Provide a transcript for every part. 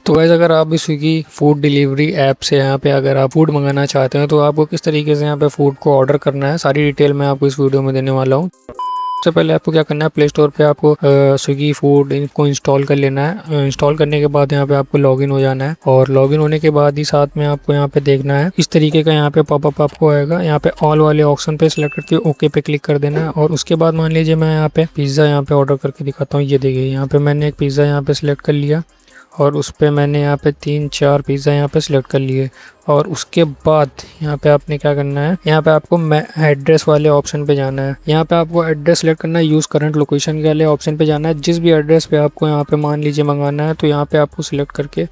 तो गाइस अगर आप भी स्विगी फूड डिलीवरी ऐप से यहाँ पे अगर आप फूड मंगाना चाहते हैं तो आपको किस तरीके से यहाँ पे फूड को ऑर्डर करना है, सारी डिटेल मैं आपको इस वीडियो में देने वाला हूँ। सबसे पहले आपको क्या करना है, प्ले स्टोर पे आपको स्विगी फूड को इंस्टॉल कर लेना है। इंस्टॉल करने के बाद यहाँ पे आपको लॉगिन हो जाना है और लॉगिन होने के बाद ही साथ में आपको यहाँ पे देखना है इस तरीके का यहाँ पे पॉपअप आपको आएगा। यहाँ पे ऑल वाले ऑप्शन पे सिलेक्ट करके ओके पे क्लिक कर देना है और उसके बाद मान लीजिए मैं यहाँ पे पिज़्ज़ा यहाँ पे ऑर्डर करके दिखाता हूँ। ये देखिए यहाँ पे मैंने एक पिज़्ज़ा यहाँ पे सिलेक्ट कर लिया और उस पर मैंने यहाँ पे 3-4 पिज़्ज़ा यहाँ पे सिलेक्ट कर लिए और उसके बाद यहाँ पे आपने क्या करना है, यहाँ पे आपको एड्रेस वाले ऑप्शन पे जाना है। यहाँ पे आपको एड्रेस सेलेक्ट करना है, यूज़ करंट लोकेशन के वाले ऑप्शन पे जाना है। जिस भी एड्रेस पे आपको यहाँ पे मान लीजिए मंगाना है तो यहाँ पे आपको सिलेक्ट करके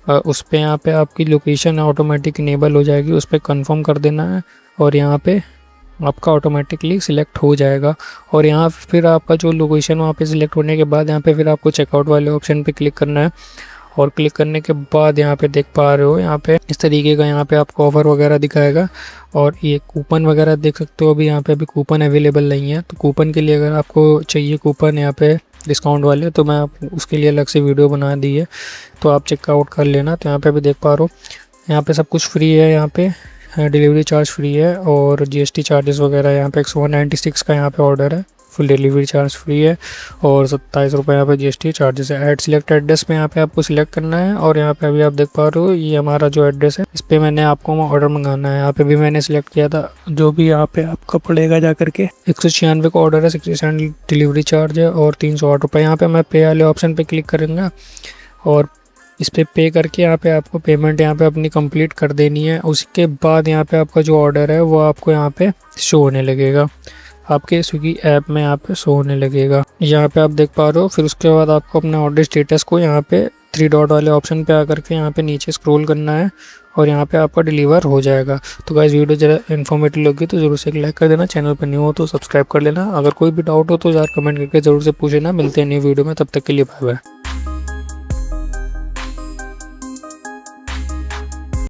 उस पर यहाँ पे आपकी लोकेशन ऑटोमेटिक इनेबल हो जाएगी, उस पर कन्फर्म कर देना है और यहाँ पे आपका ऑटोमेटिकली सिलेक्ट हो जाएगा। और यहाँ फिर आपका जो लोकेशन वहाँ पे सिलेक्ट होने के बाद यहाँ पे फिर आपको चेकआउट वाले ऑप्शन पे क्लिक करना है और क्लिक करने के बाद यहाँ पे देख पा रहे हो यहाँ पे इस तरीके का यहाँ पे आपको ऑफ़र वगैरह दिखाएगा और ये कूपन वगैरह देख सकते हो। अभी यहाँ पे अभी कूपन अवेलेबल नहीं है, तो कूपन के लिए अगर आपको चाहिए कूपन यहाँ पे डिस्काउंट वाले तो मैं उसके लिए अलग से वीडियो बना दी है, तो आप चेकआउट कर लेना। तो यहाँ पे भी देख पा रहे हो यहाँ पे सब कुछ फ्री है, यहाँ पे डिलीवरी चार्ज फ्री है और जीएसटी चार्जेस वगैरह यहाँ पे 196 का यहाँ पे ऑर्डर है, फुल डिलीवरी चार्ज फ्री है और 27 रुपये यहाँ पे जीएसटी चार्जेस है। ऐड सिलेक्ट एड्रेस में यहाँ पे आपको सिलेक्ट करना है और यहाँ पे अभी आप देख पा रहे हो ये हमारा जो एड्रेस है इस पर मैंने आपको ऑर्डर मंगाना है। यहाँ पे भी मैंने सिलेक्ट किया था, जो भी यहाँ पे आपका पड़ेगा जा करके 196 का ऑर्डर है, 67 डिलीवरी चार्ज है और 308 रुपये। यहाँ पे मैं पे वाले ऑप्शन पे क्लिक करूँगा और इस पर पे करके यहाँ पे आपको पेमेंट यहाँ पे अपनी कंप्लीट कर देनी है। उसके बाद यहाँ पे आपका जो ऑर्डर है वो आपको यहाँ पे शो होने लगेगा, आपके स्विगी ऐप में यहाँ पे शो होने लगेगा। यहाँ पे आप देख पा रहे हो। फिर उसके बाद आपको अपने ऑर्डर स्टेटस को यहाँ पे 3 डॉट वाले ऑप्शन पे आकर के यहाँ पे नीचे स्क्रॉल करना है और यहाँ पे आपका डिलीवर हो जाएगा। तो गाइस वीडियो जरा इन्फॉर्मेटिव लगी तो जरूर से एक लाइक कर देना, चैनल पर न्यू हो तो सब्सक्राइब कर लेना। अगर कोई भी डाउट हो तो यार कमेंट करके जरूर से पूछना। मिलते हैं न्यू वीडियो में, तब तक के लिए बाय बाय।